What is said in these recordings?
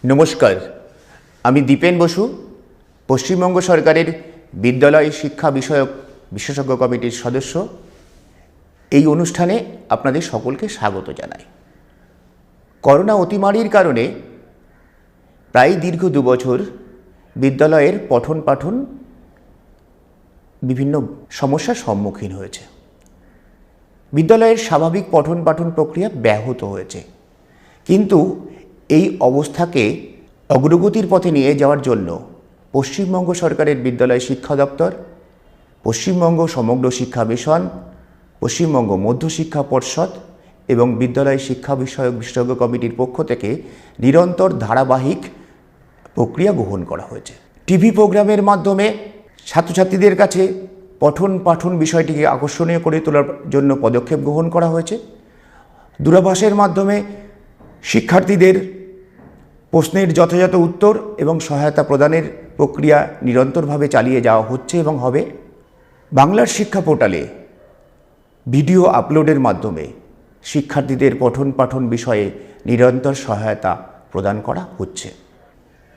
নমস্কার, আমি দীপেন বসু, পশ্চিমবঙ্গ সরকারের বিদ্যালয় শিক্ষা বিষয়ক বিশেষজ্ঞ কমিটির সদস্য। এই অনুষ্ঠানে আপনাদের সকলকে স্বাগত জানাই। করোনা অতিমারির কারণে প্রায় দীর্ঘ 2 বছর বিদ্যালয়ের পঠন পাঠন বিভিন্ন সমস্যার সম্মুখীন হয়েছে। বিদ্যালয়ের স্বাভাবিক পঠন পাঠন প্রক্রিয়া ব্যাহত হয়েছে, কিন্তু এই অবস্থাকে অগ্রগতির পথে নিয়ে যাওয়ার জন্য পশ্চিমবঙ্গ সরকারের বিদ্যালয় শিক্ষা দপ্তর, পশ্চিমবঙ্গ সমগ্র শিক্ষা মিশন, পশ্চিমবঙ্গ মধ্যশিক্ষা পর্ষদ এবং বিদ্যালয় শিক্ষা বিষয়ক বিশেষজ্ঞ কমিটির পক্ষ থেকে নিরন্তর ধারাবাহিক প্রক্রিয়া গ্রহণ করা হয়েছে। টিভি প্রোগ্রামের মাধ্যমে ছাত্রছাত্রীদের কাছে পঠন পাঠন বিষয়টিকে আকর্ষণীয় করে তোলার জন্য পদক্ষেপ গ্রহণ করা হয়েছে। দূরভাষের মাধ্যমে শিক্ষার্থীদের প্রশ্নের যথাযথ উত্তর এবং সহায়তা প্রদানের প্রক্রিয়া নিরন্তরভাবে চালিয়ে যাওয়া হচ্ছে এবং হবে। বাংলার শিক্ষা পোর্টালে ভিডিও আপলোডের মাধ্যমে শিক্ষার্থীদের পঠন পাঠন বিষয়ে নিরন্তর সহায়তা প্রদান করা হচ্ছে।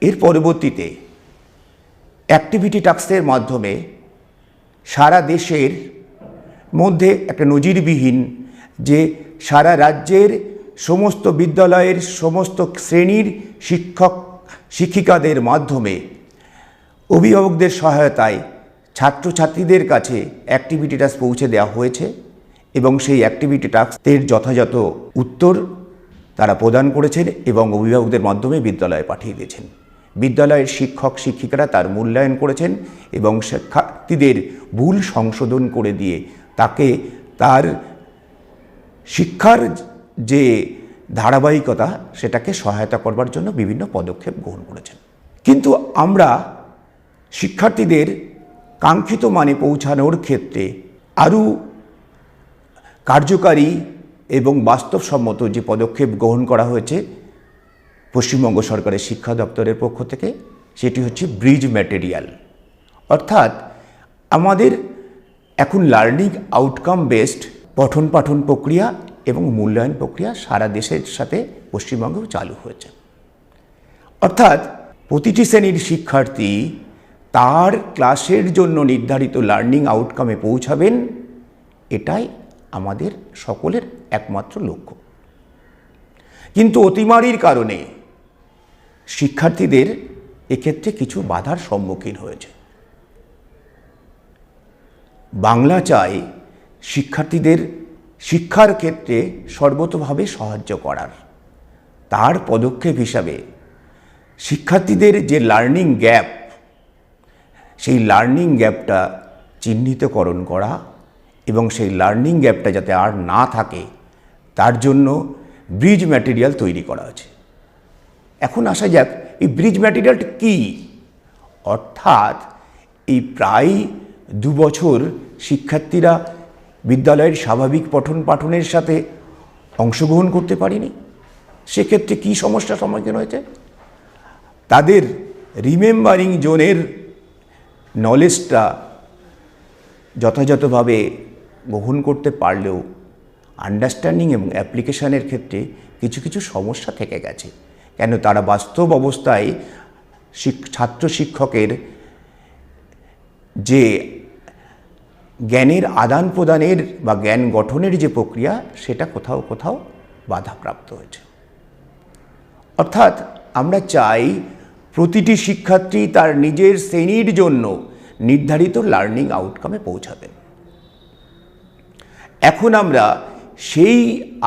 এর পরবর্তীতে অ্যাক্টিভিটি টাস্কের মাধ্যমে সারা দেশের মধ্যে একটা নজিরবিহীন যে সারা রাজ্যের সমস্ত বিদ্যালয়ের সমস্ত শ্রেণীর শিক্ষক শিক্ষিকাদের মাধ্যমে অভিভাবকদের সহায়তায় ছাত্রছাত্রীদের কাছে অ্যাক্টিভিটি টাস্ক পৌঁছে দেওয়া হয়েছে এবং সেই অ্যাক্টিভিটি টাস্কের যথাযথ উত্তর তারা প্রদান করেছেন এবং অভিভাবকদের মাধ্যমে বিদ্যালয়ে পাঠিয়ে দিয়েছেন। বিদ্যালয়ের শিক্ষক শিক্ষিকারা তার মূল্যায়ন করেছেন এবং শিক্ষার্থীদের ভুল সংশোধন করে দিয়ে তাকে তার শিক্ষার যে ধারাবাহিকতা সেটাকে সহায়তা করবার জন্য বিভিন্ন পদক্ষেপ গ্রহণ করেছেন। কিন্তু আমরা শিক্ষার্থীদের কাঙ্ক্ষিত মানে পৌঁছানোর ক্ষেত্রে আরও কার্যকারী এবং বাস্তবসম্মত যে পদক্ষেপ গ্রহণ করা হয়েছে পশ্চিমবঙ্গ সরকারের শিক্ষা দপ্তরের পক্ষ থেকে, সেটি হচ্ছে ব্রিজ ম্যাটেরিয়াল। অর্থাৎ আমাদের এখন লার্নিং আউটকাম বেসড পঠন পাঠন প্রক্রিয়া এবং মূল্যায়ন প্রক্রিয়া সারা দেশের সাথে পশ্চিমবঙ্গেও চালু হয়েছে। অর্থাৎ প্রতিটি শ্রেণীর শিক্ষার্থী তার ক্লাসের জন্য নির্ধারিত লার্নিং আউটকামে পৌঁছাবেন, এটাই আমাদের সকলের একমাত্র লক্ষ্য। কিন্তু অতিমারির কারণে শিক্ষার্থীদের এক্ষেত্রে কিছু বাধার সম্মুখীন হয়েছে। বাংলা চায় শিক্ষার্থীদের শিক্ষার ক্ষেত্রে সর্বতোভাবে সাহায্য করার। তার পদক্ষেপ হিসাবে শিক্ষার্থীদের যে লার্নিং গ্যাপ, সেই লার্নিং গ্যাপটা চিহ্নিতকরণ করা এবং সেই লার্নিং গ্যাপটা যাতে আর না থাকে তার জন্য ব্রিজ ম্যাটেরিয়াল তৈরি করা আছে। এখন আসা যাক এই ব্রিজ ম্যাটেরিয়ালটা কী। অর্থাৎ এই প্রায় 2 বছর শিক্ষার্থীরা বিদ্যালয়ের স্বাভাবিক পঠন পাঠনের সাথে অংশগ্রহণ করতে পারেনি। সেক্ষেত্রে কী সমস্যার সম্মুখীন হয়েছে? তাদের রিমেম্বারিং জোনের নলেজটা যথাযথভাবে গ্রহণ করতে পারলেও আন্ডারস্ট্যান্ডিং এবং অ্যাপ্লিকেশনের ক্ষেত্রে কিছু কিছু সমস্যা থেকে গেছে। কেন তারা বাস্তব অবস্থায় ছাত্র শিক্ষকের যে জ্ঞানের আদান প্রদানের বা জ্ঞান গঠনের যে প্রক্রিয়া সেটা কোথাও কোথাও বাধাপ্রাপ্ত হয়েছে। অর্থাৎ আমরা চাই প্রতিটি শিক্ষার্থী তার নিজের শ্রেণীর জন্য নির্ধারিত লার্নিং আউটকামে পৌঁছাবেন। এখন আমরা সেই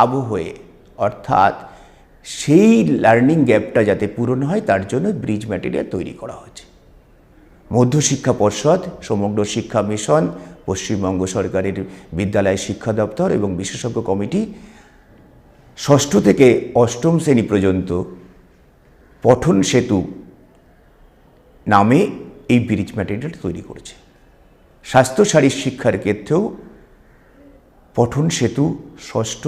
আবহে অর্থাৎ সেই লার্নিং গ্যাপটা যাতে পূরণ হয় তার জন্য ব্রিজ ম্যাটেরিয়াল তৈরি করা হয়েছে। মধ্যশিক্ষা পর্ষদ, সমগ্র শিক্ষা মিশন, পশ্চিমবঙ্গ সরকারের বিদ্যালয় শিক্ষা দপ্তর এবং বিশেষজ্ঞ কমিটি ষষ্ঠ থেকে অষ্টম শ্রেণী পর্যন্ত পঠন সেতু নামে এই ব্রিজ ম্যাটেরিয়াল তৈরি করেছে। স্বাস্থ্য শারীরিক শিক্ষার ক্ষেত্রেও পঠন সেতু ষষ্ঠ,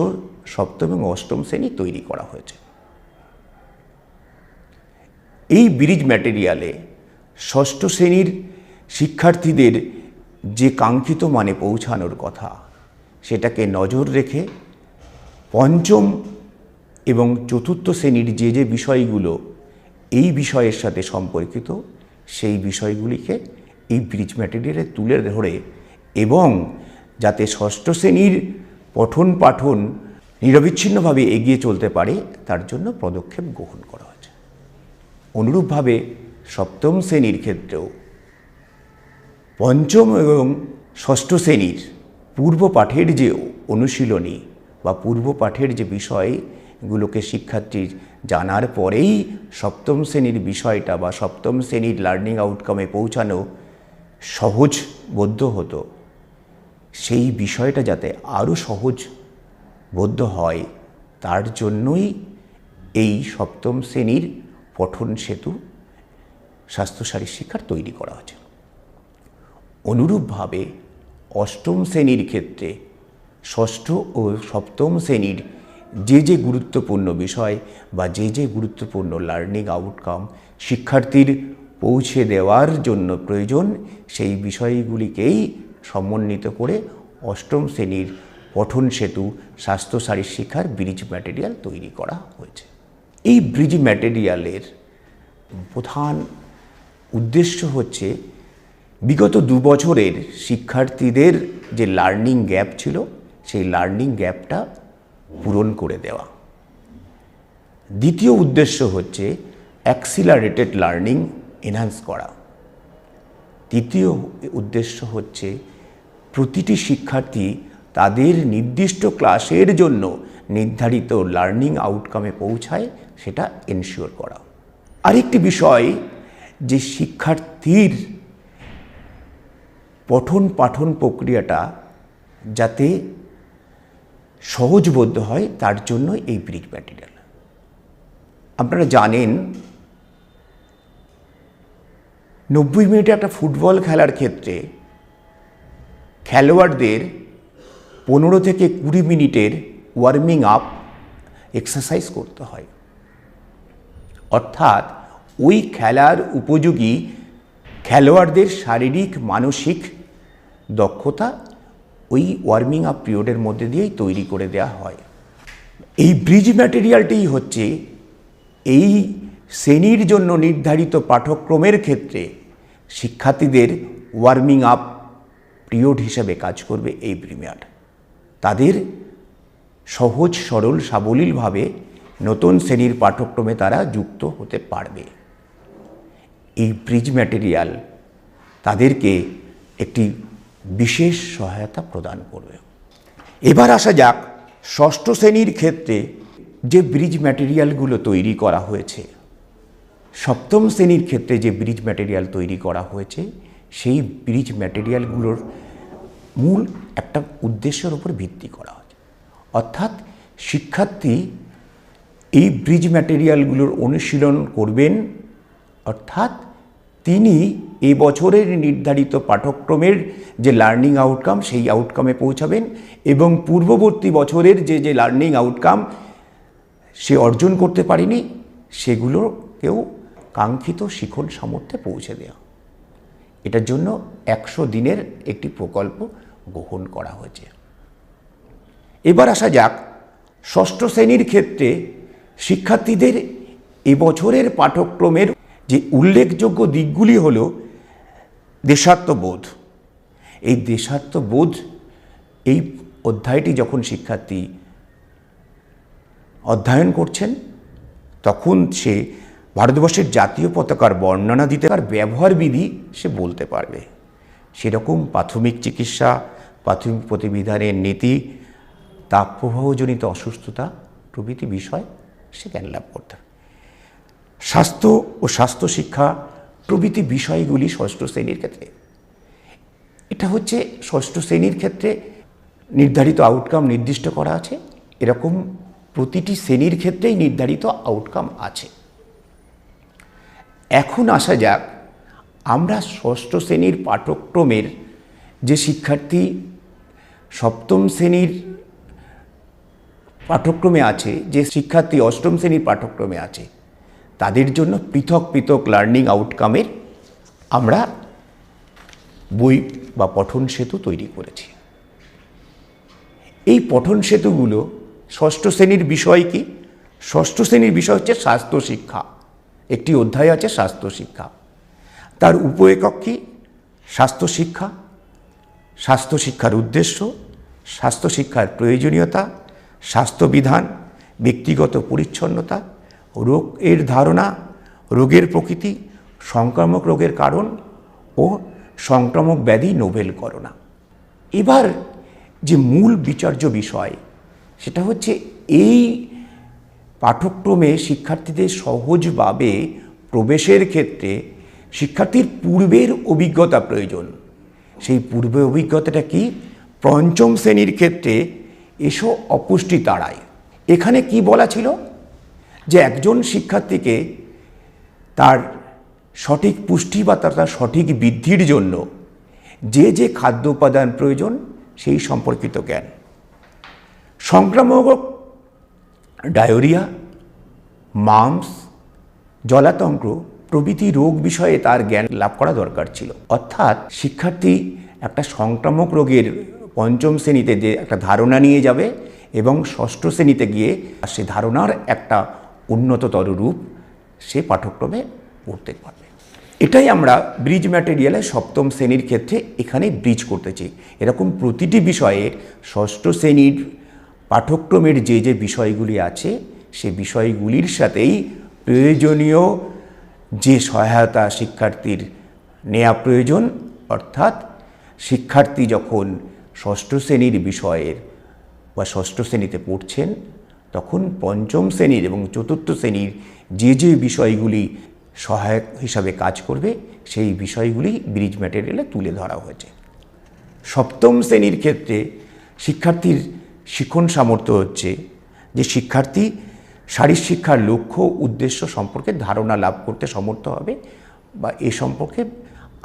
সপ্তম এবং অষ্টম শ্রেণী তৈরি করা হয়েছে। এই ব্রিজ ম্যাটেরিয়ালে ষষ্ঠ শ্রেণীর শিক্ষার্থীদের যে কাঙ্ক্ষিত মানে পৌঁছানোর কথা সেটাকে নজর রেখে পঞ্চম এবং চতুর্থ শ্রেণীর যে বিষয়গুলো এই বিষয়ের সাথে সম্পর্কিত সেই বিষয়গুলিকে এই ব্রিজ ম্যাটেরিয়ালে তুলে ধরে এবং যাতে ষষ্ঠ শ্রেণীর পঠন পাঠন নিরবিচ্ছিন্নভাবে এগিয়ে চলতে পারে তার জন্য পদক্ষেপ গ্রহণ করা হয়েছে। অনুরূপভাবে সপ্তম শ্রেণীর ক্ষেত্রেও পঞ্চম এবং ষষ্ঠ শ্রেণীর পূর্ব পাঠের যে অনুশীলনী বা পূর্ব পাঠের যে বিষয়গুলোকে শিক্ষার্থীর জানার পরেই সপ্তম শ্রেণীর বিষয়টা বা সপ্তম শ্রেণীর লার্নিং আউটকামে পৌঁছানো সহজবোধ্য হতো, সেই বিষয়টা যাতে আরও সহজবোধ্য হয় তার জন্যই এই সপ্তম শ্রেণীর পঠন সেতু স্বাস্থ্য শারীরিক শিক্ষার তৈরি করা হয়েছে। অনুরূপভাবে অষ্টম শ্রেণীর ক্ষেত্রে ষষ্ঠ ও সপ্তম শ্রেণীর যে গুরুত্বপূর্ণ বিষয় বা যে গুরুত্বপূর্ণ লার্নিং আউটকাম শিক্ষার্থীর পৌঁছে দেওয়ার জন্য প্রয়োজন, সেই বিষয়গুলিকেই সমন্বিত করে অষ্টম শ্রেণীর পঠন সেতু স্বাস্থ্য শারীরিক শিক্ষার ব্রিজ ম্যাটেরিয়াল তৈরি করা হয়েছে। এই ব্রিজ ম্যাটেরিয়ালের প্রধান উদ্দেশ্য হচ্ছে বিগত 2 বছরের শিক্ষার্থীদের যে লার্নিং গ্যাপ ছিল সেই লার্নিং গ্যাপটা পূরণ করে দেওয়া। দ্বিতীয় উদ্দেশ্য হচ্ছে অ্যাক্সিলারেটেড লার্নিং এনহ্যান্স করা। তৃতীয় উদ্দেশ্য হচ্ছে প্রতিটি শিক্ষার্থী তাদের নির্দিষ্ট ক্লাসের জন্য নির্ধারিত লার্নিং আউটকামে পৌঁছায় সেটা এনশিওর করা। আরেকটি বিষয় যে শিক্ষার্থীর পঠন পাঠন প্রক্রিয়াটা যাতে সহজবোধ্য হয় তার জন্য এই ব্রিজ ম্যাটেরিয়াল। আপনারা জানেন 90 মিনিটে একটা ফুটবল খেলার ক্ষেত্রে খেলোয়াড়দের 15 থেকে 20 মিনিটের ওয়ার্মিং আপ এক্সারসাইজ করতে হয়, অর্থাৎ ওই খেলার উপযোগী খেলোয়াড়দের শারীরিক মানসিক দক্ষতা ওই ওয়ার্মিং আপ পিরিয়ডের মধ্যে দিয়েই তৈরি করে দেওয়া হয়। এই ব্রিজ ম্যাটেরিয়ালটিই হচ্ছে এই শ্রেণীর জন্য নির্ধারিত পাঠ্যক্রমের ক্ষেত্রে শিক্ষার্থীদের ওয়ার্মিং আপ পিরিয়ড হিসাবে কাজ করবে। এই ব্রিমিয়ার তাদের সহজ সরল সাবলীলভাবে নতুন শ্রেণীর পাঠ্যক্রমে তারা যুক্ত হতে পারবে। এই ব্রিজ ম্যাটেরিয়াল তাদেরকে একটি বিশেষ সহায়তা প্রদান করবে। এবার আসা যাক ষষ্ঠ শ্রেণীর ক্ষেত্রে যে ব্রিজ ম্যাটেরিয়ালগুলো তৈরি করা হয়েছে। সপ্তম শ্রেণীর ক্ষেত্রে যে ব্রিজ ম্যাটেরিয়াল তৈরি করা হয়েছে সেই ব্রিজ ম্যাটেরিয়ালগুলোর মূল একটা উদ্দেশ্যের উপর ভিত্তি করা হয়েছে, অর্থাৎ শিক্ষার্থী এই ব্রিজ ম্যাটেরিয়ালগুলোর অনুশীলন করবেন, অর্থাৎ তিনি এই বছরের নির্ধারিত পাঠ্যক্রমের যে লার্নিং আউটকাম সেই আউটকামে পৌঁছাবেন এবং পূর্ববর্তী বছরের যে লার্নিং আউটকাম সে অর্জন করতে পারেনি সেগুলোকেও কাঙ্ক্ষিত শিখন সামর্থ্যে পৌঁছে দেওয়া। এটার জন্য 100 দিনের একটি প্রকল্প গ্রহণ করা হয়েছে। এবার আসা যাক ষষ্ঠ শ্রেণীর ক্ষেত্রে শিক্ষার্থীদের এবছরের পাঠ্যক্রমের যে উল্লেখযোগ্য দিকগুলি হল দেশাত্মবোধ। এই দেশাত্মবোধ এই অধ্যায়টি যখন শিক্ষার্থী অধ্যয়ন করছেন তখন সে ভারতবর্ষের জাতীয় পতাকার বর্ণনা দিতে আর ব্যবহার বিধি সে বলতে পারবে। সেরকম প্রাথমিক চিকিৎসা, প্রাথমিক প্রতিবিধানের নীতি, তাপপ্রবাহজনিত অসুস্থতা প্রভৃতি বিষয় সে জ্ঞান লাভ করতে পারে। স্বাস্থ্য ও স্বাস্থ্য শিক্ষা প্রভৃতি বিষয়গুলি ষষ্ঠ শ্রেণীর ক্ষেত্রে এটা হচ্ছে ষষ্ঠ শ্রেণীর ক্ষেত্রে নির্ধারিত আউটকাম নির্দিষ্ট করা আছে। এরকম প্রতিটি শ্রেণীর ক্ষেত্রেই নির্ধারিত আউটকাম আছে। এখন আসা যাক আমরা ষষ্ঠ শ্রেণীর পাঠ্যক্রমের যে শিক্ষার্থী সপ্তম শ্রেণীর পাঠ্যক্রমে আছে, যে শিক্ষার্থী অষ্টম শ্রেণীর পাঠ্যক্রমে আছে, তাদের জন্য পৃথক পৃথক লার্নিং আউটকামের আমরা বই বা পঠন সেতু তৈরি করেছি। এই পঠন সেতুগুলো ষষ্ঠ শ্রেণীর বিষয় কি? ষষ্ঠ শ্রেণীর বিষয় হচ্ছে স্বাস্থ্য শিক্ষা। একটি অধ্যায় আছে স্বাস্থ্য শিক্ষা। তার উপএকক কি? স্বাস্থ্য শিক্ষা, স্বাস্থ্য শিক্ষার উদ্দেশ্য, স্বাস্থ্য শিক্ষার প্রয়োজনীয়তা, স্বাস্থ্যবিধান, ব্যক্তিগত পরিচ্ছন্নতা, রোগের ধারণা, রোগের প্রকৃতি, সংক্রামক রোগের কারণ ও সংক্রামক ব্যাধি নোবেলকরণা। এবার যে মূল বিচার্য বিষয় সেটা হচ্ছে এই পাঠ্যক্রমে শিক্ষার্থীদের সহজভাবে প্রবেশের ক্ষেত্রে শিক্ষার্থীর পূর্বের অভিজ্ঞতা প্রয়োজন। সেই পূর্বে অভিজ্ঞতাটা কি? পঞ্চম শ্রেণীর ক্ষেত্রে এসো অপুষ্টি তাড়ায়। এখানে কি বলা ছিল? যে একজন শিক্ষার্থীকে তার সঠিক পুষ্টি বা তার সঠিক বৃদ্ধির জন্য যে যে খাদ্য উপাদান প্রয়োজন সেই সম্পর্কিত জ্ঞান। সংক্রামক ডায়রিয়া, মাম্পস, জলাতঙ্ক প্রভৃতি রোগ বিষয়ে তার জ্ঞান লাভ করা দরকার ছিল। অর্থাৎ শিক্ষার্থী একটা সংক্রামক রোগের পঞ্চম শ্রেণীতে যে একটা ধারণা নিয়ে যাবে এবং ষষ্ঠ শ্রেণীতে গিয়ে সে ধারণার একটা উন্নততর রূপ সে পাঠ্যক্রমে পড়তে পারবে। এটাই আমরা ব্রিজ ম্যাটেরিয়ালে সপ্তম শ্রেণীর ক্ষেত্রে এখানে ব্রিজ করতেছি। এরকম প্রতিটি বিষয়ে ষষ্ঠ শ্রেণীর পাঠ্যক্রমের যে যে বিষয়গুলি আছে সে বিষয়গুলির সাথেই প্রয়োজনীয় যে সহায়তা শিক্ষার্থীর নেওয়া প্রয়োজন, অর্থাৎ শিক্ষার্থী যখন ষষ্ঠ শ্রেণীর বিষয়ের বা ষষ্ঠ শ্রেণীতে পড়ছেন তখন পঞ্চম শ্রেণীর এবং চতুর্থ শ্রেণীর যে যে বিষয়গুলি সহায়ক হিসাবে কাজ করবে সেই বিষয়গুলি ব্রিজ ম্যাটেরিয়ালে তুলে ধরা হয়েছে। সপ্তম শ্রেণীর ক্ষেত্রে শিক্ষার্থীর শিখন সামর্থ্য হচ্ছে যে শিক্ষার্থী শারীরশিক্ষার লক্ষ্য উদ্দেশ্য সম্পর্কে ধারণা লাভ করতে সমর্থ হবে বা এ সম্পর্কে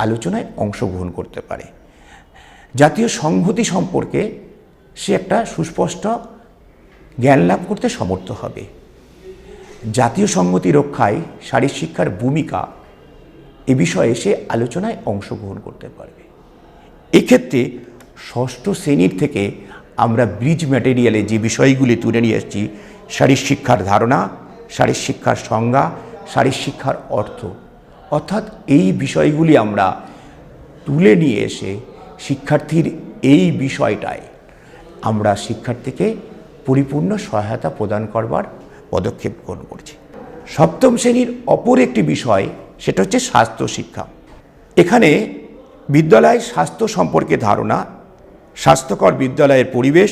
আলোচনায় অংশগ্রহণ করতে পারে। জাতীয় সংহতি সম্পর্কে সে একটা সুস্পষ্ট জ্ঞান লাভ করতে সমর্থ হবে। জাতীয় সংহতি রক্ষায় শারীরশিক্ষার ভূমিকা এ বিষয়ে সে আলোচনায় অংশগ্রহণ করতে পারবে। এক্ষেত্রে ষষ্ঠ শ্রেণীর থেকে আমরা ব্রিজ ম্যাটেরিয়ালে যে বিষয়গুলি তুলে নিয়ে এসেছি, শারীরশিক্ষার ধারণা, শারীরশিক্ষার সংজ্ঞা, শারীরশিক্ষার অর্থ, অর্থাৎ এই বিষয়গুলি আমরা তুলে নিয়ে এসে শিক্ষার্থীর এই বিষয়টায় আমরা শিক্ষার্থীকে পরিপূর্ণ সহায়তা প্রদান করবার পদক্ষেপ গ্রহণ করছি। সপ্তম শ্রেণীর অপর একটি বিষয় সেটা হচ্ছে স্বাস্থ্য শিক্ষা। এখানে বিদ্যালয় স্বাস্থ্য সম্পর্কে ধারণা, স্বাস্থ্যকর বিদ্যালয়ের পরিবেশ,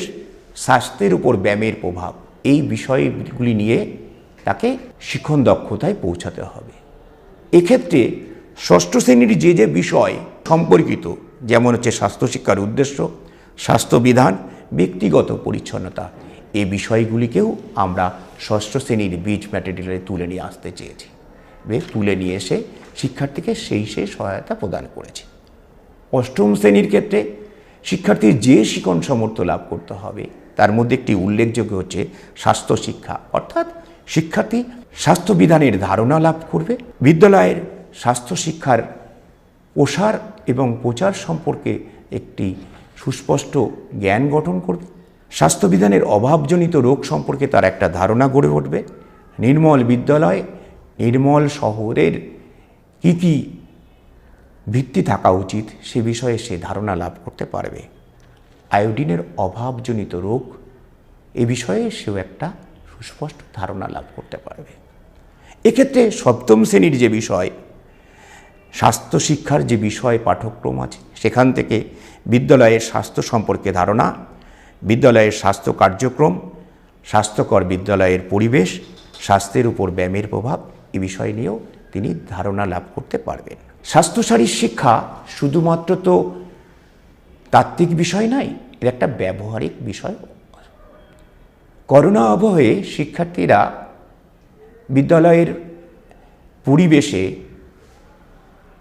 স্বাস্থ্যের উপর ব্যায়ামের প্রভাব, এই বিষয়গুলি নিয়ে তাকে শিখন দক্ষতায় পৌঁছাতে হবে। এক্ষেত্রে ষষ্ঠ শ্রেণীর যে যে বিষয় সম্পর্কিত, যেমন হচ্ছে স্বাস্থ্য শিক্ষার উদ্দেশ্য, স্বাস্থ্যবিধান, ব্যক্তিগত পরিচ্ছন্নতা, এই বিষয়গুলিকেও আমরা ষষ্ঠ শ্রেণীর ব্রিজ ম্যাটেরিয়ালে তুলে নিয়ে আসতে চেয়েছি। তুলে নিয়ে এসে শিক্ষার্থীকে সেই সহায়তা প্রদান করেছি। অষ্টম শ্রেণীর ক্ষেত্রে শিক্ষার্থীর যে শিখন সামর্থ্য লাভ করতে হবে তার মধ্যে একটি উল্লেখযোগ্য হচ্ছে স্বাস্থ্য শিক্ষা, অর্থাৎ শিক্ষার্থী স্বাস্থ্যবিধানের ধারণা লাভ করবে, বিদ্যালয়ের স্বাস্থ্য শিক্ষার প্রসার এবং প্রচার সম্পর্কে একটি সুস্পষ্ট জ্ঞান গঠন করবে, স্বাস্থ্যবিধানের অভাবজনিত রোগ সম্পর্কে তার একটা ধারণা গড়ে উঠবে, নির্মল বিদ্যালয়, নির্মল শহরের কী কী ভিত্তি থাকা উচিত সে বিষয়ে সে ধারণা লাভ করতে পারবে, আয়োডিনের অভাবজনিত রোগ এ বিষয়ে সেও একটা সুস্পষ্ট ধারণা লাভ করতে পারবে। এক্ষেত্রে সপ্তম শ্রেণীর যে বিষয় স্বাস্থ্য শিক্ষার যে বিষয় পাঠ্যক্রম আছে সেখান থেকে বিদ্যালয়ের স্বাস্থ্য সম্পর্কে ধারণা, বিদ্যালয়ের স্বাস্থ্য কার্যক্রম, স্বাস্থ্যকর বিদ্যালয়ের পরিবেশ, স্বাস্থ্যের উপর ব্যায়ামের প্রভাব এ বিষয় নিয়েও তিনি ধারণা লাভ করতে পারবেন। স্বাস্থ্যসারী শিক্ষা শুধুমাত্র তো তাত্ত্বিক বিষয় নয়, এর একটা ব্যবহারিক বিষয়। করোনা আবহে শিক্ষার্থীরা বিদ্যালয়ের পরিবেশে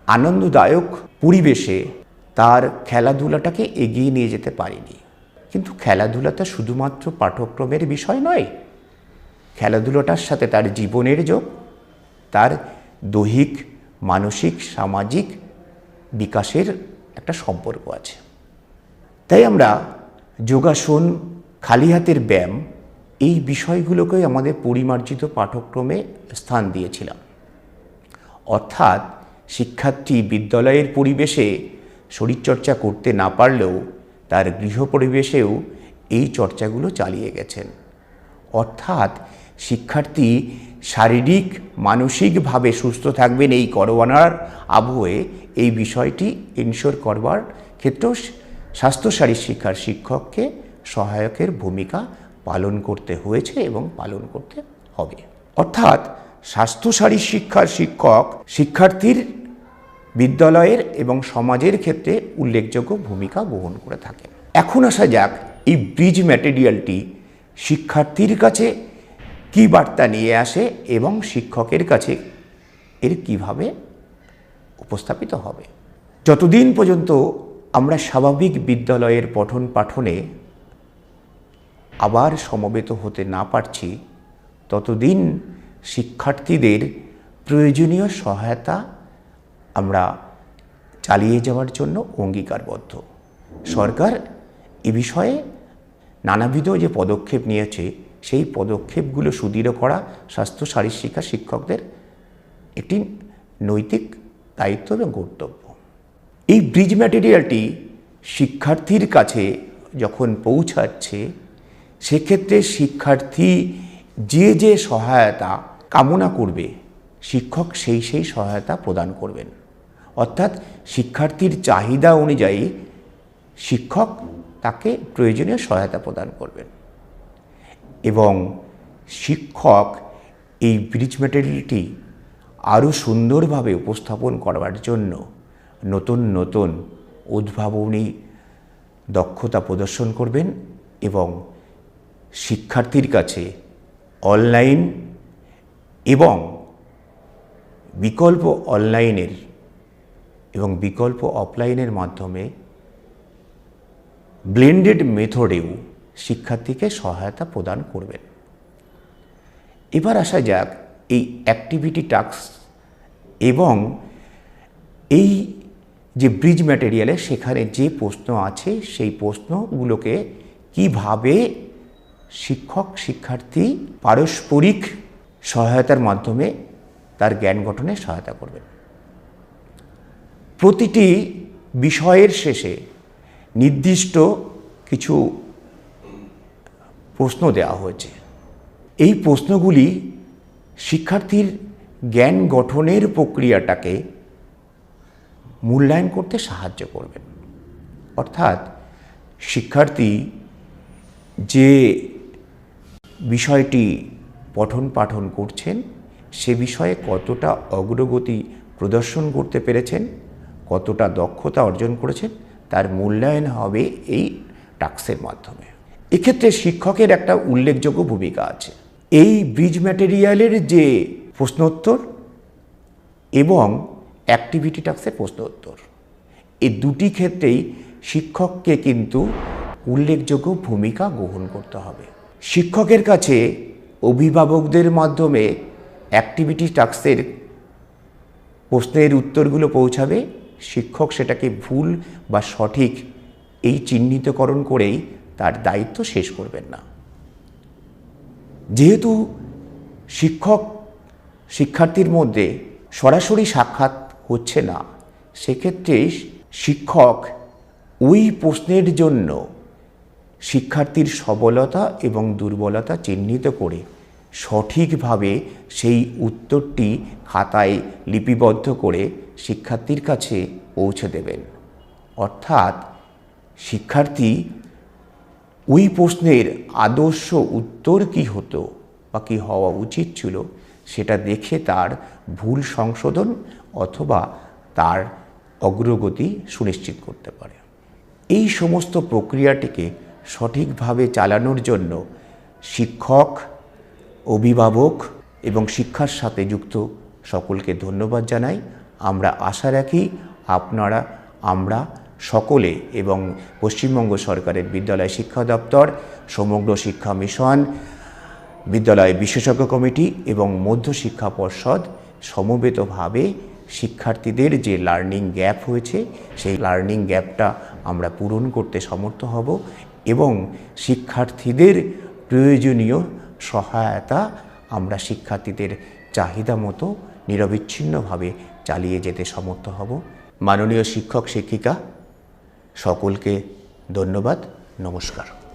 আনন্দদায়ক পরিবেশে তার খেলাধুলাটাকে এগিয়ে নিয়ে যেতে পারেনি। কিন্তু খেলাধুলাটা শুধুমাত্র পাঠ্যক্রমের বিষয় নয়, খেলাধুলাটার সাথে তার জীবনের যোগ, তার দৈহিক, মানসিক, সামাজিক বিকাশের একটা সম্পর্ক আছে। তাই আমরা যোগাসন, খালি হাতের ব্যায়াম এই বিষয়গুলোকে আমাদের পরিমার্জিত পাঠ্যক্রমে স্থান দিয়েছিলাম। অর্থাৎ শিক্ষার্থী বিদ্যালয়ের পরিবেশে শরীরচর্চা করতে না পারলেও তার গৃহ পরিবেশেও এই চর্চাগুলো চালিয়ে গেছেন। অর্থাৎ শিক্ষার্থী শারীরিক মানসিকভাবে সুস্থ থাকবেন এই করোনার আবহে এই বিষয়টি এনশিওর করবার ক্ষেত্রেও স্বাস্থ্যসারী শিক্ষার শিক্ষককে সহায়কের ভূমিকা পালন করতে হয়েছে এবং পালন করতে হবে। অর্থাৎ স্বাস্থ্যসারী শিক্ষার শিক্ষক শিক্ষার্থীর বিদ্যালয়ের এবং সমাজের ক্ষেত্রে উল্লেখযোগ্য ভূমিকা বহন করে থাকেন। এখন আসা যাক এই ব্রিজ ম্যাটেরিয়ালটি শিক্ষার্থীর কাছে কী বার্তা নিয়ে আসে এবং শিক্ষকের কাছে এর কিভাবে উপস্থাপিত হবে। যতদিন পর্যন্ত আমরা স্বাভাবিক বিদ্যালয়ের পঠন পাঠনে আবার সমবেত হতে না পারছি, ততদিন শিক্ষার্থীদের প্রয়োজনীয় সহায়তা আমরা চালিয়ে যাওয়ার জন্য অঙ্গীকারবদ্ধ। সরকার এ বিষয়ে নানাবিধ যে পদক্ষেপ নিয়েছে, সেই পদক্ষেপগুলো সুদৃঢ় করা স্বাস্থ্য শারীরশিক্ষা শিক্ষকদের একটি নৈতিক দায়িত্ব এবং কর্তব্য। এই ব্রিজ ম্যাটেরিয়ালটি শিক্ষার্থীর কাছে যখন পৌঁছাচ্ছে, সেক্ষেত্রে শিক্ষার্থী যে যে সহায়তা কামনা করবে, শিক্ষক সেই সহায়তা প্রদান করবেন। অর্থাৎ শিক্ষার্থীর চাহিদা অনুযায়ী শিক্ষক তাকে প্রয়োজনীয় সহায়তা প্রদান করবেন এবং শিক্ষক এই ব্রিজ ম্যাটেরিয়ালটি আরও সুন্দরভাবে উপস্থাপন করবার জন্য নতুন নতুন উদ্ভাবনী দক্ষতা প্রদর্শন করবেন এবং শিক্ষার্থীর কাছে অনলাইন এবং বিকল্প অনলাইনের এবং বিকল্প অফলাইনের মাধ্যমে ব্লেন্ডেড মেথডেও শিক্ষার্থীকে সহায়তা প্রদান করবেন। এবার আসা যাক এই অ্যাক্টিভিটি টাস্ক এবং এই যে ব্রিজ ম্যাটেরিয়ালে সেখানে যে প্রশ্ন আছে, সেই প্রশ্নগুলোকে কিভাবে শিক্ষক শিক্ষার্থী পারস্পরিক সহায়তার মাধ্যমে তার জ্ঞান গঠনে সহায়তা করবেন। প্রতিটি বিষয়ের শেষে নির্দিষ্ট কিছু প্রশ্ন দেওয়া হয়েছে। এই প্রশ্নগুলি শিক্ষার্থীর জ্ঞান গঠনের প্রক্রিয়াটাকে মূল্যায়ন করতে সাহায্য করবেন। অর্থাৎ শিক্ষার্থী যে বিষয়টি পঠন পাঠন করছেন, সে বিষয়ে কতটা অগ্রগতি প্রদর্শন করতে পেরেছেন, কতটা দক্ষতা অর্জন করেছেন, তার মূল্যায়ন হবে এই টাস্কের মাধ্যমে। এক্ষেত্রে শিক্ষকের একটা উল্লেখযোগ্য ভূমিকা আছে। এই ব্রিজ ম্যাটেরিয়ালের যে প্রশ্নোত্তর এবং অ্যাক্টিভিটি টাস্কের প্রশ্নোত্তর, এই দুটি ক্ষেত্রেই শিক্ষককে কিন্তু উল্লেখযোগ্য ভূমিকা গ্রহণ করতে হবে। শিক্ষকের কাছে অভিভাবকদের মাধ্যমে অ্যাক্টিভিটি টাস্কের প্রশ্নের উত্তরগুলো পৌঁছাবে। শিক্ষক সেটাকে ভুল বা সঠিক এই চিহ্নিতকরণ করেই তার দায়িত্ব শেষ করবেন না। যেহেতু শিক্ষক শিক্ষার্থীর মধ্যে সরাসরি সাক্ষাৎ হচ্ছে না, সেক্ষেত্রে শিক্ষক ওই প্রশ্নের জন্য শিক্ষার্থীর সবলতা এবং দুর্বলতা চিহ্নিত করে সঠিকভাবে সেই উত্তরটি খাতায় লিপিবদ্ধ করে শিক্ষার্থীর কাছে পৌঁছে দেবেন। অর্থাৎ শিক্ষার্থী ওই প্রশ্নের আদর্শ উত্তর কী হতো বা কী হওয়া উচিত ছিল, সেটা দেখে তার ভুল সংশোধন অথবা তার অগ্রগতি সুনিশ্চিত করতে পারে। এই সমস্ত প্রক্রিয়াটিকে সঠিকভাবে চালানোর জন্য শিক্ষক, অভিভাবক এবং শিক্ষার সাথে যুক্ত সকলকে ধন্যবাদ জানাই। আমরা আশা রাখি আমরা সকলে এবং পশ্চিমবঙ্গ সরকারের বিদ্যালয় শিক্ষা দপ্তর, সমগ্র শিক্ষা মিশন, বিদ্যালয় বিশেষজ্ঞ কমিটি এবং মধ্যশিক্ষা পর্ষদ সমবেতভাবে শিক্ষার্থীদের যে লার্নিং গ্যাপ হয়েছে, সেই লার্নিং গ্যাপটা আমরা পূরণ করতে সমর্থ হব এবং শিক্ষার্থীদের প্রয়োজনীয় সহায়তা আমরা শিক্ষার্থীদের চাহিদা মতো নিরবিচ্ছিন্নভাবে চালিয়ে যেতে সমর্থ হব। মাননীয় শিক্ষক শিক্ষিকা সকলকে ধন্যবাদ, নমস্কার।